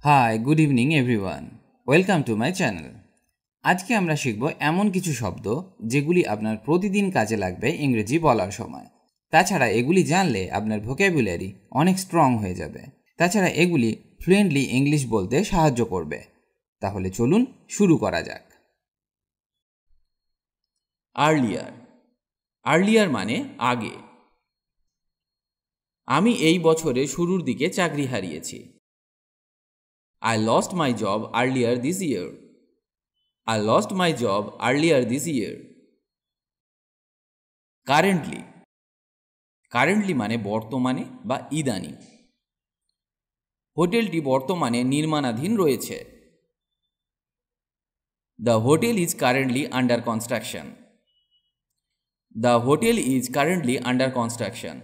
Hi good evening everyone, welcome to my channel. আজকে আমরা শিখব এমন কিছু শব্দ যেগুলি আপনার প্রতিদিন কাজে লাগবে ইংরেজি বলার সময়। তাছাড়া এগুলি জানলে আপনার ভোক্যাবুলারি অনেক স্ট্রং হয়ে যাবে। তাছাড়া এগুলি ফ্লুয়েন্টলি ইংলিশ বলতে সাহায্য করবে। তাহলে চলুন শুরু করা যাক। আর্লিয়ার। আর্লিয়ার মানে আগে। আমি এই বছরের শুরুর দিকে চাকরি হারিয়েছি। I lost my job earlier this year. I lost my job earlier this year. Currently. Currently মানে বর্তমানে বা ইদানিং। হোটেলটি বর্তমানে নির্মাণাধীন রয়েছে। The hotel is currently under construction. The hotel is currently under construction.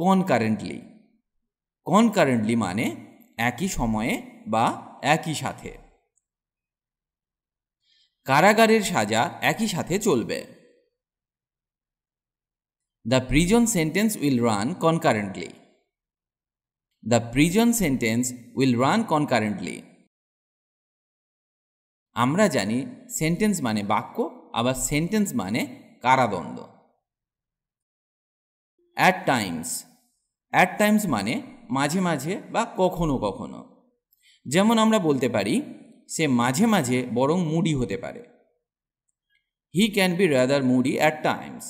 Concurrently. Concurrently মানে একই সময়ে বা একই সাথে। কারাগারের সাজা একই সাথে চলবে। The prison sentence will run concurrently. The prison sentence will run concurrently. আমরা জানি সেন্টেন্স মানে বাক্য, আবার সেন্টেন্স মানে কারাদণ্ড। At times. At times মানে মাঝে মাঝে বা কখনো কখনো। যেমন আমরা বলতে পারি সে মাঝে মাঝে বরং মুডি হতে পারে। He can be rather moody at times.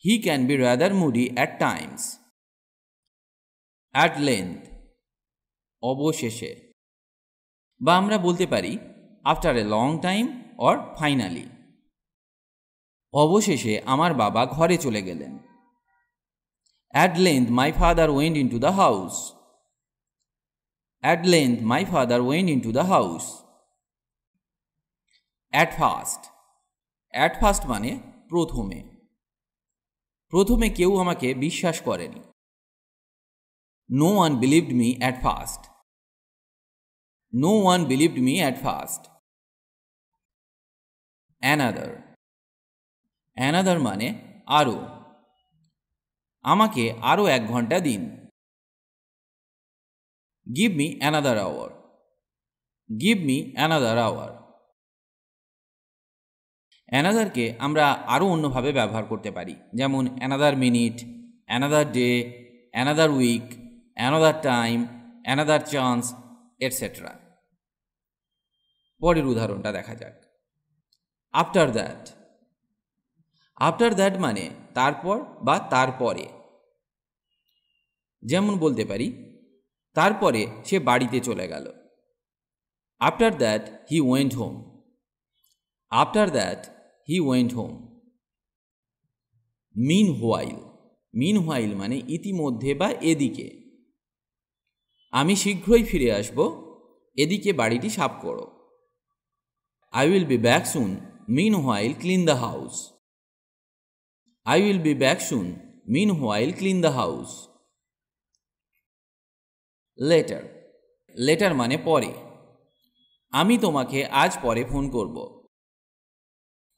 He can be rather moody at times. At length. অবশেষে। বা আমরা বলতে পারি after a long time or finally. অবশেষে আমার বাবা ঘরে চলে গেলেন। At length my father went into the house. At length my father went into the house. At first. At first মানে প্রথমে। প্রথমে কেউ আমাকে বিশ্বাস করেনি। No one believed me at first. No one believed me at first. Another. Another মানে আরো। আমাকে আরো 1 ঘন্টা দিন। Give me another hour. Give me another hour. Another কে আমরা আরো অন্যভাবে ব্যবহার করতে পারি, যেমন another minute, another day, another week, another time, another chance, etc. পরের উদাহরণটা দেখা যাক। After that. After that মানে তারপর বা তারপরে। যেমন বলতে পারি তারপরে সে বাড়িতে চলে গেল। After that he went home. After that he went home. Meanwhile. Meanwhile মানে ইতিমধ্যে বা এদিকে। আমি শীঘ্রই ফিরে আসব, এদিকে বাড়িটি সাফ করো। I will be back soon. Meanwhile clean the house. I will be back soon. Meanwhile clean the house. Later. Later মানে পরে। আমি তোমাকে আজ পরে ফোন করব।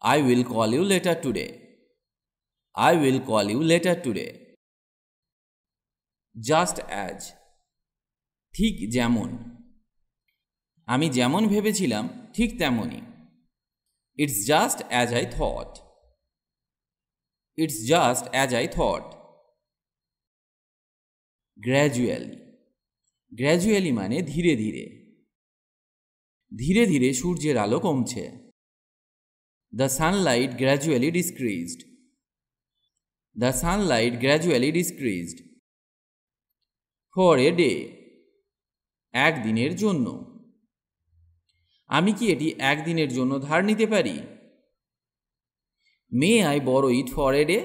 I will call you later today. I will call you later today. Just as. ঠিক যেমন। আমি যেমন ভেবেছিলাম ঠিক তেমনই। It's just as I thought. It's just as I thought. Gradually. Gradually মানে ধীরে ধীরে। ধীরে ধীরে সূর্যের আলো কমছে। The sunlight gradually decreased. The sunlight gradually decreased. For a day. একদিনের জন্য। আমি কি এটি একদিনের জন্য ধার নিতে পারি? May I borrow it for a day?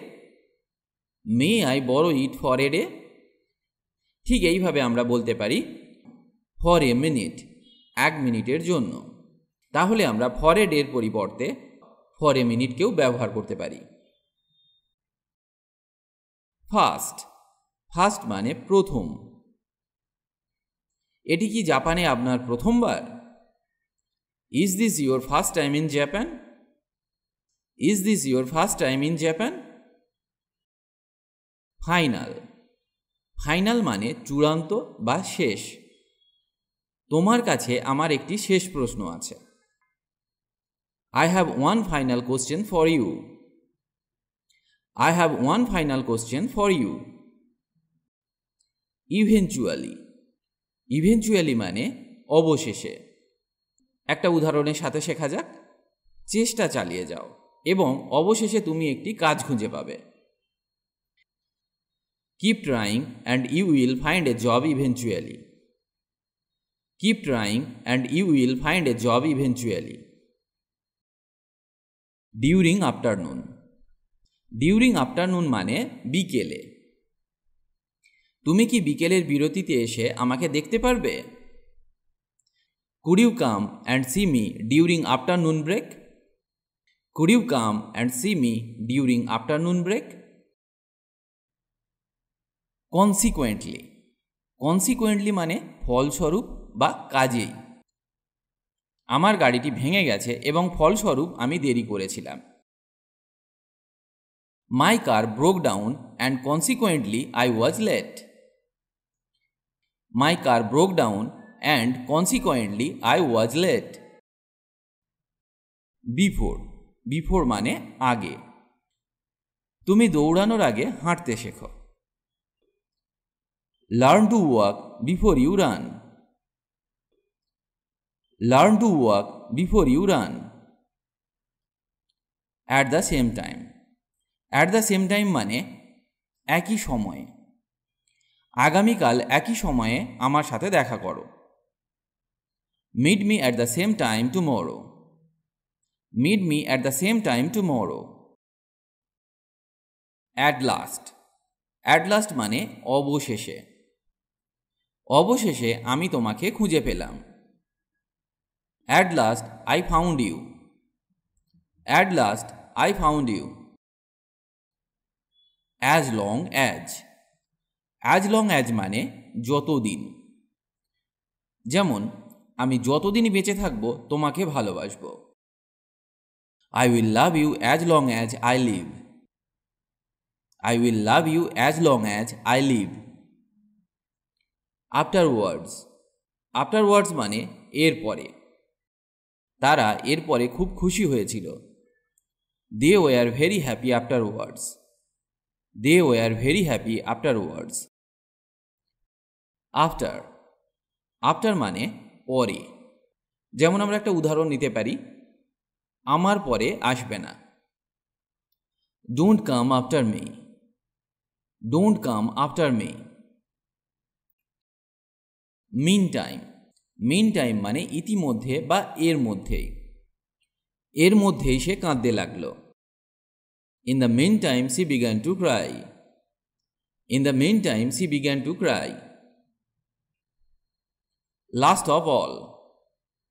May I borrow it for a day? ঠিক এইভাবে আমরা বলতে পারি for a minute, 1 মিনিটের জন্য। তাহলে আমরা for a day এর পরিবর্তে for a minute কেও ব্যবহার করতে পারি। First. First মানে প্রথম। এটি কি জাপানে আপনার প্রথমবার? Is this your first time in Japan? Is this your first time in Japan? Final. Final মানে চূড়ান্ত বা শেষ। তোমার কাছে আমার একটি শেষ প্রশ্ন আছে। I have one final question for you. I have one final question for you. Eventually. Eventually মানে অবশেষে। একটা উদাহরণের সাথে শেখা যাক। চেষ্টা চালিয়ে যাও এবং অবশেষে তুমি একটি কাজ খুঁজে পাবে। Keep trying and you will find a job eventually. Keep trying and you will find a job eventually. During afternoon. During afternoon মানে বিকেলে। তুমি কি বিকেলের বিরতিতে এসে আমাকে দেখতে পারবে? Could you come and see me during afternoon break? Could you come and see me during afternoon break? Consequently. Consequently মানে ফলস্বরূপ বা কাজেই। আমার গাড়িটি ভেঙে গেছে এবং ফলস্বরূপ আমি দেরি করেছিলাম। My car broke down and consequently I was late. My car broke down and consequently I was late. Before. Before মানে আগে। তুমি দৌড়ানোর আগে হাঁটতে শেখো। Learn to walk before you run. Learn to walk before you run. At the same time. At the same time মানে একই সময়ে। আগামীকাল একই সময়ে আমার সাথে দেখা করো। Meet me at the same time tomorrow. Meet me at the same time tomorrow. At last. At last মানে অবশেষে। অবশেষে আমি তোমাকে খুঁজে পেলাম। At last I found you. At last I found you. As long as. As long as মানে যতদিন। যেমন আমি যতদিন বেঁচে থাকব তোমাকে ভালোবাসবো। I will love you as long as I live. I will love you as long as I live. Afterwards. Afterwards মানে এরপরে। তারা এরপরে খুব খুশি হয়েছিল। They were very happy afterwards. They were very happy afterwards. After. After মানে পরে। যেমন আমরা একটা উদাহরণ নিতে পারি, আমার পরে আসবে না। Don't come after me. Don't come after me. Meantime. Meantime মানে ইতিমধ্যে বা এর মধ্যেই। এর মধ্যেই সে কাঁদতে লাগলো। In the meantime she began to cry. In the meantime she began to cry. Last of all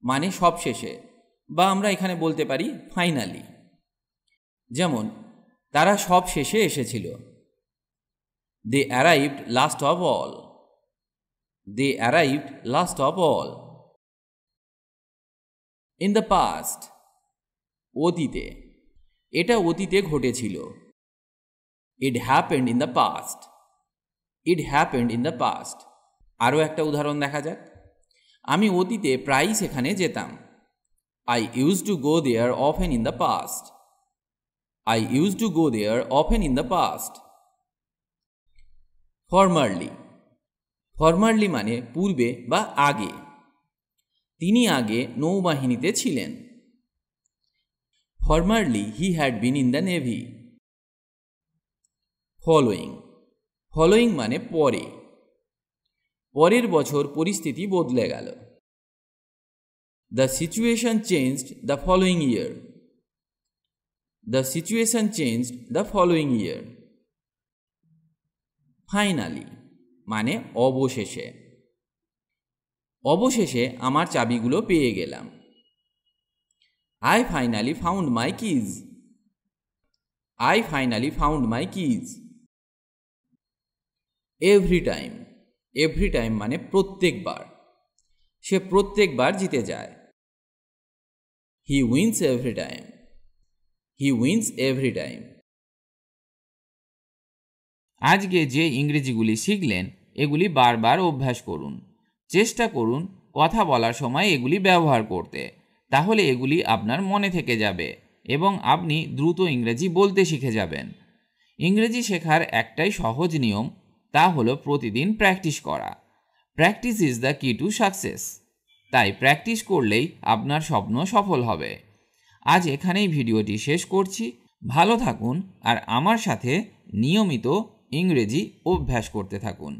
মানে সবশেষে, বা আমরা এখানে বলতে পারি ফাইনালি। যেমন তারা সব শেষে এসেছিল। They arrived last of all. They arrived last of all. In the past. অতীতে। এটা অতীতে ঘটেছিল। It happened in the past. It happened in the past. আরও একটা উদাহরণ দেখা যাক। আমি অতীতে প্রায়ই সেখানে যেতাম। I used to go there often in the past. I used to go there often in the past. Formerly. Formerly মানে পূর্বে বা আগে। তিনি আগে নৌবাহিনীতে ছিলেন। Formerly he had been in the navy. Following. Following মানে পরে। পরের বছর পরিস্থিতি বদলে গেল। The situation changed the following year. The situation changed the following year. Finally মানে অবশেষে। অবশেষে আমার চাবিগুলো পেয়ে গেলাম। I finally found my keys. I finally found my keys. Every time. Every time মানে প্রত্যেকবার। সে প্রত্যেকবার জিতে যায়। He wins every time. He wins every time. আজকে যে ইংরেজিগুলি শিখলেন এগুলি বারবার অভ্যাস করুন। চেষ্টা করুন কথা বলার সময় এগুলি ব্যবহার করতে, তাহলে এগুলি আপনার মনে থেকে যাবে এবং আপনি দ্রুত ইংরেজি বলতে শিখে যাবেন। ইংরেজি শেখার একটাই সহজ নিয়ম, তা হলো প্রতিদিন প্র্যাকটিস করা। প্র্যাকটিস ইজ দ্য কি টু সাকসেস। তাই প্র্যাকটিস করলেই আপনার স্বপ্ন সফল হবে। আজ এখানেই ভিডিওটি শেষ করছি। ভালো থাকুন আর আমার সাথে নিয়মিত ইংরেজি অভ্যাস করতে থাকুন।